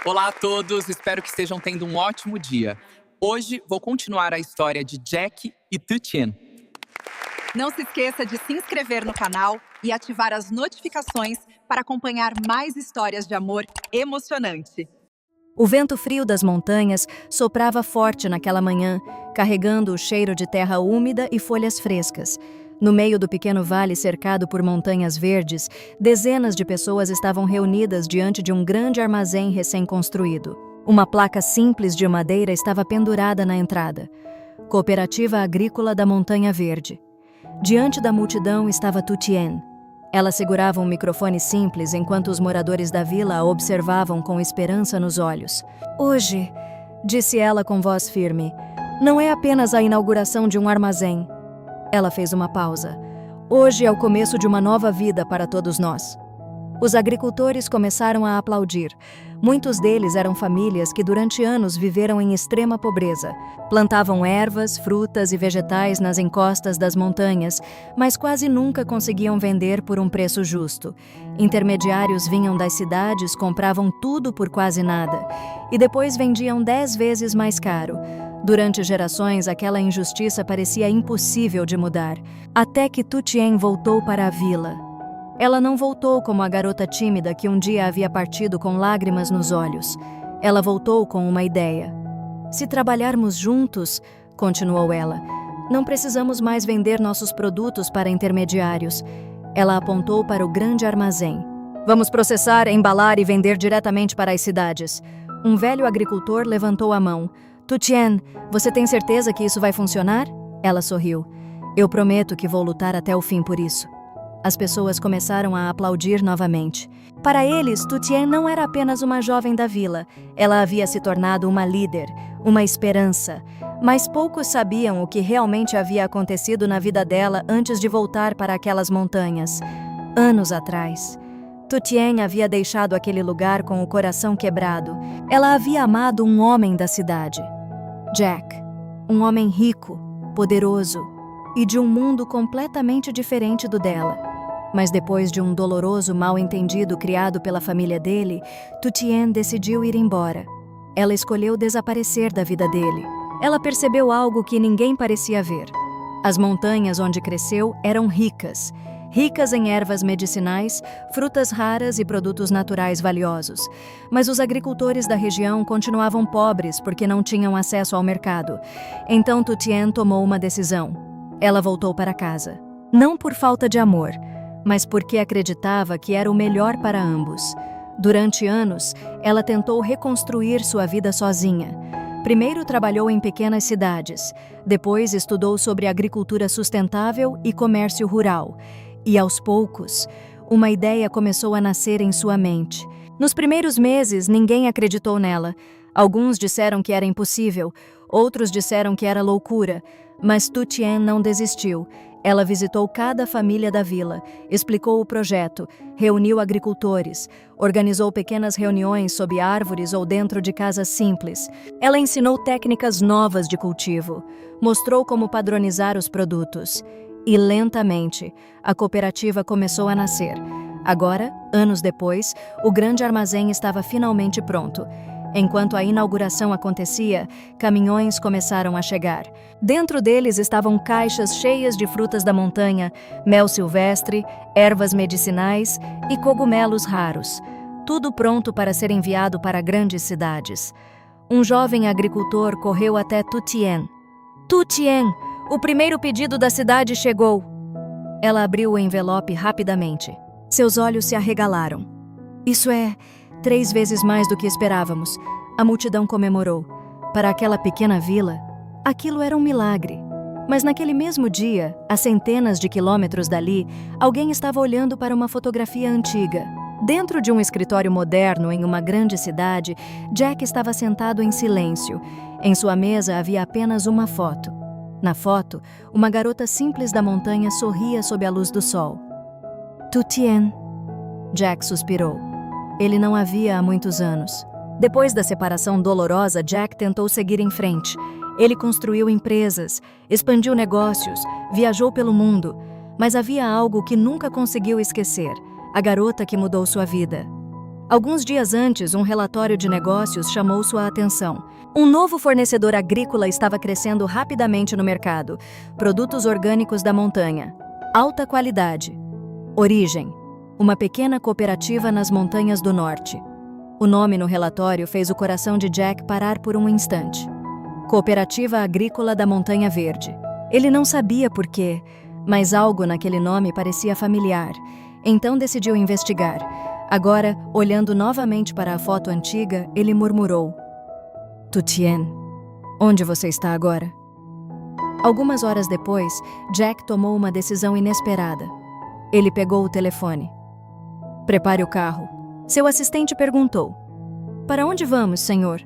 Olá a todos, espero que estejam tendo um ótimo dia. Hoje vou continuar a história de Jack e Tutien. Não se esqueça de se inscrever no canal e ativar as notificações para acompanhar mais histórias de amor emocionante. O vento frio das montanhas soprava forte naquela manhã, carregando o cheiro de terra úmida e folhas frescas. No meio do pequeno vale cercado por montanhas verdes, dezenas de pessoas estavam reunidas diante de um grande armazém recém-construído. Uma placa simples de madeira estava pendurada na entrada. Cooperativa Agrícola da Montanha Verde. Diante da multidão estava Tutien. Ela segurava um microfone simples enquanto os moradores da vila a observavam com esperança nos olhos. "Hoje", disse ela com voz firme, "não é apenas a inauguração de um armazém." Ela fez uma pausa. "Hoje é o começo de uma nova vida para todos nós." Os agricultores começaram a aplaudir. Muitos deles eram famílias que durante anos viveram em extrema pobreza. Plantavam ervas, frutas e vegetais nas encostas das montanhas, mas quase nunca conseguiam vender por um preço justo. Intermediários vinham das cidades, compravam tudo por quase nada, e depois vendiam 10 vezes mais caro. Durante gerações, aquela injustiça parecia impossível de mudar, até que Tutien voltou para a vila. Ela não voltou como a garota tímida que um dia havia partido com lágrimas nos olhos. Ela voltou com uma ideia. "Se trabalharmos juntos", continuou ela, "não precisamos mais vender nossos produtos para intermediários." Ela apontou para o grande armazém. "Vamos processar, embalar e vender diretamente para as cidades." Um velho agricultor levantou a mão. "Tutien, você tem certeza que isso vai funcionar?" Ela sorriu. "Eu prometo que vou lutar até o fim por isso." As pessoas começaram a aplaudir novamente. Para eles, Tutien não era apenas uma jovem da vila. Ela havia se tornado uma líder, uma esperança. Mas poucos sabiam o que realmente havia acontecido na vida dela antes de voltar para aquelas montanhas. Anos atrás. Tutien havia deixado aquele lugar com o coração quebrado. Ela havia amado um homem da cidade. Jack. Um homem rico, poderoso e de um mundo completamente diferente do dela. Mas depois de um doloroso mal-entendido criado pela família dele, Tutien decidiu ir embora. Ela escolheu desaparecer da vida dele. Ela percebeu algo que ninguém parecia ver. As montanhas onde cresceu eram ricas. Ricas em ervas medicinais, frutas raras e produtos naturais valiosos. Mas os agricultores da região continuavam pobres porque não tinham acesso ao mercado. Então Tutien tomou uma decisão. Ela voltou para casa. Não por falta de amor, mas porque acreditava que era o melhor para ambos. Durante anos, ela tentou reconstruir sua vida sozinha. Primeiro trabalhou em pequenas cidades, depois estudou sobre agricultura sustentável e comércio rural. E aos poucos, uma ideia começou a nascer em sua mente. Nos primeiros meses, ninguém acreditou nela. Alguns disseram que era impossível, outros disseram que era loucura, mas Tutien não desistiu. Ela visitou cada família da vila, explicou o projeto, reuniu agricultores, organizou pequenas reuniões sob árvores ou dentro de casas simples. Ela ensinou técnicas novas de cultivo, mostrou como padronizar os produtos. E lentamente, a cooperativa começou a nascer. Agora, anos depois, o grande armazém estava finalmente pronto. Enquanto a inauguração acontecia, caminhões começaram a chegar. Dentro deles estavam caixas cheias de frutas da montanha, mel silvestre, ervas medicinais e cogumelos raros. Tudo pronto para ser enviado para grandes cidades. Um jovem agricultor correu até Tutien. "Tutien, o primeiro pedido da cidade chegou." Ela abriu o envelope rapidamente. Seus olhos se arregalaram. "Isso é 3 vezes mais do que esperávamos." A multidão comemorou. Para aquela pequena vila, aquilo era um milagre. Mas naquele mesmo dia, a centenas de quilômetros dali, alguém estava olhando para uma fotografia antiga. Dentro de um escritório moderno em uma grande cidade, Jack estava sentado em silêncio. Em sua mesa havia apenas uma foto. Na foto, uma garota simples da montanha sorria sob a luz do sol. "Tutien." Jack suspirou. Ele não a via há muitos anos. Depois da separação dolorosa, Jack tentou seguir em frente. Ele construiu empresas, expandiu negócios, viajou pelo mundo. Mas havia algo que nunca conseguiu esquecer: a garota que mudou sua vida. Alguns dias antes, um relatório de negócios chamou sua atenção. Um novo fornecedor agrícola estava crescendo rapidamente no mercado. Produtos orgânicos da montanha. Alta qualidade. Origem: uma pequena cooperativa nas montanhas do norte. O nome no relatório fez o coração de Jack parar por um instante. Cooperativa Agrícola da Montanha Verde. Ele não sabia por quê, mas algo naquele nome parecia familiar. Então decidiu investigar. Agora, olhando novamente para a foto antiga, ele murmurou: Tu Tien, onde você está agora? Algumas horas depois, Jack tomou uma decisão inesperada. Ele pegou o telefone. Prepare o carro. Seu assistente perguntou: Para onde vamos, senhor?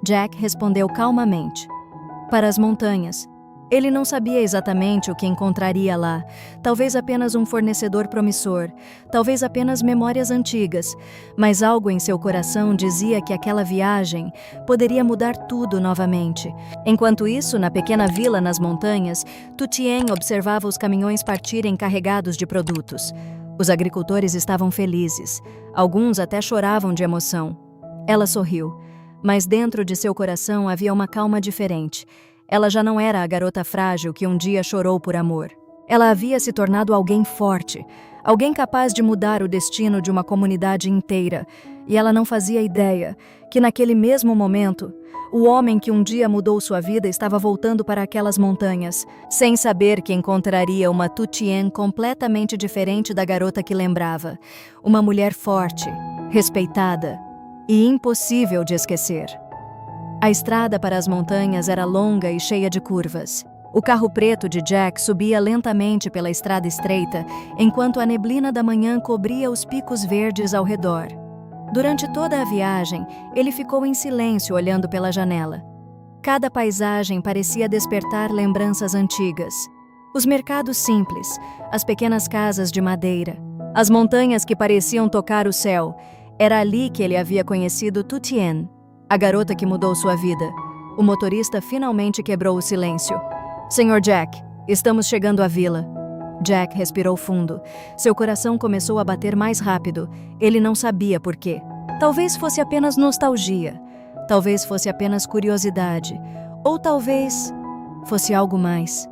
Jack respondeu calmamente: Para as montanhas. Ele não sabia exatamente o que encontraria lá. Talvez apenas um fornecedor promissor, talvez apenas memórias antigas, mas algo em seu coração dizia que aquela viagem poderia mudar tudo novamente. Enquanto isso, na pequena vila nas montanhas, Tu Tien observava os caminhões partirem carregados de produtos. Os agricultores estavam felizes. Alguns até choravam de emoção. Ela sorriu, mas dentro de seu coração havia uma calma diferente. Ela já não era a garota frágil que um dia chorou por amor. Ela havia se tornado alguém forte, alguém capaz de mudar o destino de uma comunidade inteira. E ela não fazia ideia que naquele mesmo momento, o homem que um dia mudou sua vida estava voltando para aquelas montanhas, sem saber que encontraria uma Tu Tien completamente diferente da garota que lembrava. Uma mulher forte, respeitada e impossível de esquecer. A estrada para as montanhas era longa e cheia de curvas. O carro preto de Jack subia lentamente pela estrada estreita, enquanto a neblina da manhã cobria os picos verdes ao redor. Durante toda a viagem, ele ficou em silêncio olhando pela janela. Cada paisagem parecia despertar lembranças antigas. Os mercados simples, as pequenas casas de madeira, as montanhas que pareciam tocar o céu. Era ali que ele havia conhecido Tu Tien, a garota que mudou sua vida. O motorista finalmente quebrou o silêncio. Senhor Jack, estamos chegando à vila. Jack respirou fundo. Seu coração começou a bater mais rápido. Ele não sabia por quê. Talvez fosse apenas nostalgia. Talvez fosse apenas curiosidade. Ou talvez fosse algo mais.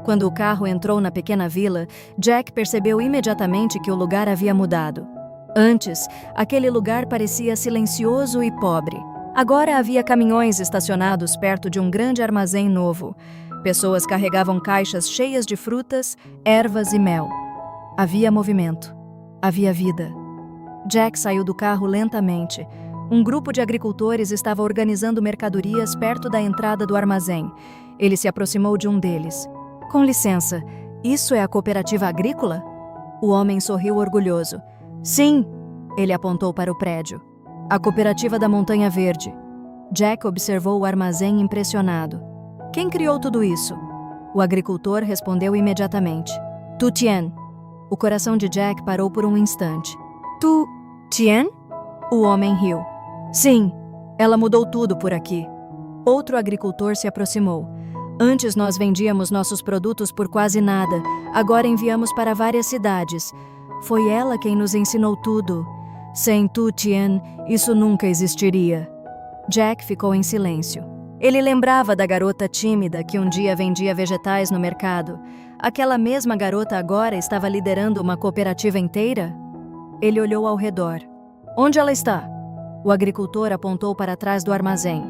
Quando o carro entrou na pequena vila, Jack percebeu imediatamente que o lugar havia mudado. Antes, aquele lugar parecia silencioso e pobre. Agora havia caminhões estacionados perto de um grande armazém novo. Pessoas carregavam caixas cheias de frutas, ervas e mel. Havia movimento. Havia vida. Jack saiu do carro lentamente. Um grupo de agricultores estava organizando mercadorias perto da entrada do armazém. Ele se aproximou de um deles. Com licença, isso é a cooperativa agrícola? O homem sorriu orgulhoso. Sim, ele apontou para o prédio. A cooperativa da Montanha Verde. Jack observou o armazém impressionado. Quem criou tudo isso? O agricultor respondeu imediatamente. Tu Tien. O coração de Jack parou por um instante. Tu Tien? O homem riu. Sim, ela mudou tudo por aqui. Outro agricultor se aproximou. Antes nós vendíamos nossos produtos por quase nada. Agora enviamos para várias cidades. Foi ela quem nos ensinou tudo. Sem Tu Tien, isso nunca existiria. Jack ficou em silêncio. Ele lembrava da garota tímida que um dia vendia vegetais no mercado. Aquela mesma garota agora estava liderando uma cooperativa inteira? Ele olhou ao redor. Onde ela está? O agricultor apontou para trás do armazém.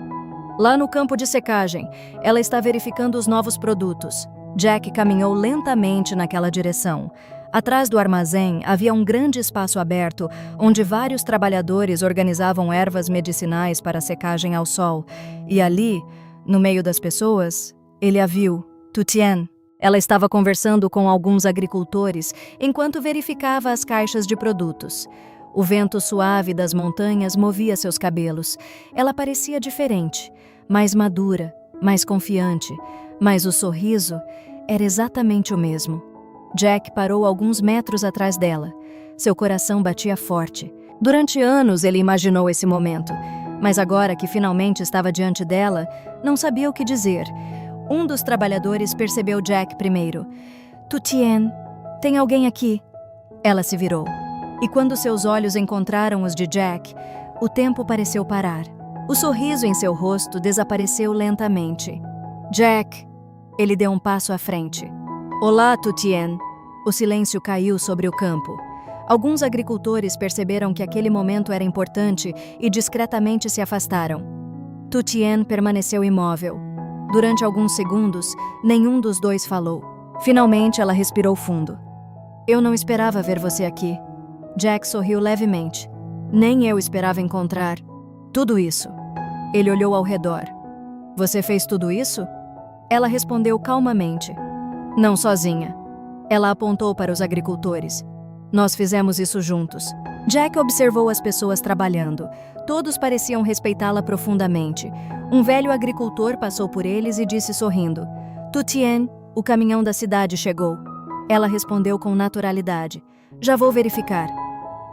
Lá no campo de secagem, ela está verificando os novos produtos. Jack caminhou lentamente naquela direção. Atrás do armazém havia um grande espaço aberto, onde vários trabalhadores organizavam ervas medicinais para secagem ao sol. E ali, no meio das pessoas, ele a viu, Tu Tien. Ela estava conversando com alguns agricultores, enquanto verificava as caixas de produtos. O vento suave das montanhas movia seus cabelos. Ela parecia diferente, mais madura, mais confiante, mas o sorriso era exatamente o mesmo. Jack parou alguns metros atrás dela. Seu coração batia forte. Durante anos ele imaginou esse momento, mas agora que finalmente estava diante dela, não sabia o que dizer. Um dos trabalhadores percebeu Jack primeiro. Tu Tien, tem alguém aqui? Ela se virou. E quando seus olhos encontraram os de Jack, o tempo pareceu parar. O sorriso em seu rosto desapareceu lentamente. Jack! Ele deu um passo à frente. Olá, Tutien! O silêncio caiu sobre o campo. Alguns agricultores perceberam que aquele momento era importante e discretamente se afastaram. Tutien permaneceu imóvel. Durante alguns segundos, nenhum dos dois falou. Finalmente, ela respirou fundo. Eu não esperava ver você aqui. Jack sorriu levemente. Nem eu esperava encontrar tudo isso. Ele olhou ao redor. Você fez tudo isso? Ela respondeu calmamente. Não sozinha. Ela apontou para os agricultores. Nós fizemos isso juntos. Jack observou as pessoas trabalhando. Todos pareciam respeitá-la profundamente. Um velho agricultor passou por eles e disse sorrindo: Tutien, o caminhão da cidade chegou. Ela respondeu com naturalidade: Já vou verificar.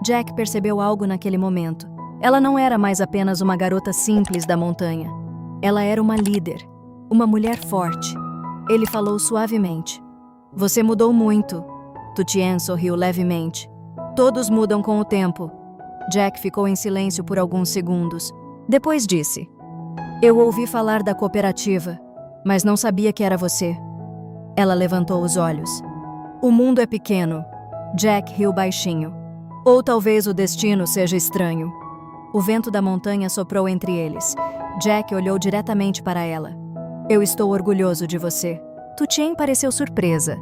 Jack percebeu algo naquele momento. Ela não era mais apenas uma garota simples da montanha. Ela era uma líder, uma mulher forte. Ele falou suavemente. Você mudou muito. Tutien sorriu levemente. Todos mudam com o tempo. Jack ficou em silêncio por alguns segundos. Depois disse: Eu ouvi falar da cooperativa, mas não sabia que era você. Ela levantou os olhos. O mundo é pequeno. Jack riu baixinho. Ou talvez o destino seja estranho. O vento da montanha soprou entre eles. Jack olhou diretamente para ela. Eu estou orgulhoso de você. Tutien pareceu surpresa.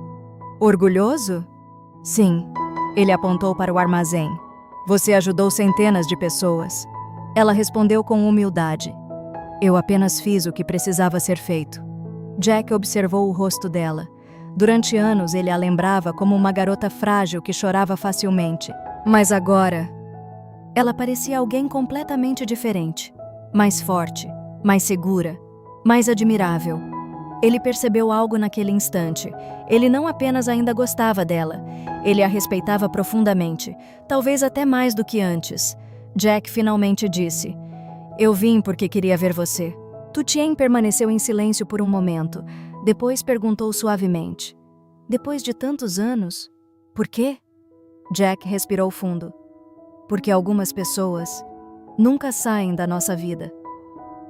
Orgulhoso? Sim. Ele apontou para o armazém. Você ajudou centenas de pessoas. Ela respondeu com humildade. Eu apenas fiz o que precisava ser feito. Jack observou o rosto dela. Durante anos ele a lembrava como uma garota frágil que chorava facilmente. Mas agora, ela parecia alguém completamente diferente. Mais forte, mais segura, mais admirável. Ele percebeu algo naquele instante. Ele não apenas ainda gostava dela, ele a respeitava profundamente, talvez até mais do que antes. Jack finalmente disse: Eu vim porque queria ver você. Tutien permaneceu em silêncio por um momento. Depois perguntou suavemente: Depois de tantos anos? Por quê? Jack respirou fundo. Porque algumas pessoas nunca saem da nossa vida.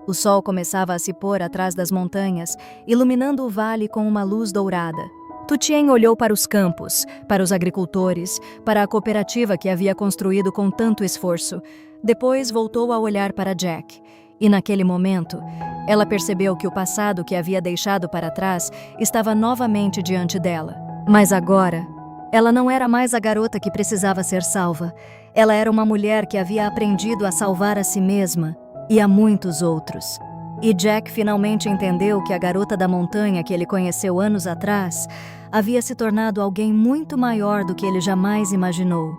O sol começava a se pôr atrás das montanhas, iluminando o vale com uma luz dourada. Tutien olhou para os campos, para os agricultores, para a cooperativa que havia construído com tanto esforço. Depois voltou a olhar para Jack. E naquele momento, ela percebeu que o passado que havia deixado para trás estava novamente diante dela. Mas agora, ela não era mais a garota que precisava ser salva. Ela era uma mulher que havia aprendido a salvar a si mesma e a muitos outros. E Jack finalmente entendeu que a garota da montanha que ele conheceu anos atrás havia se tornado alguém muito maior do que ele jamais imaginou.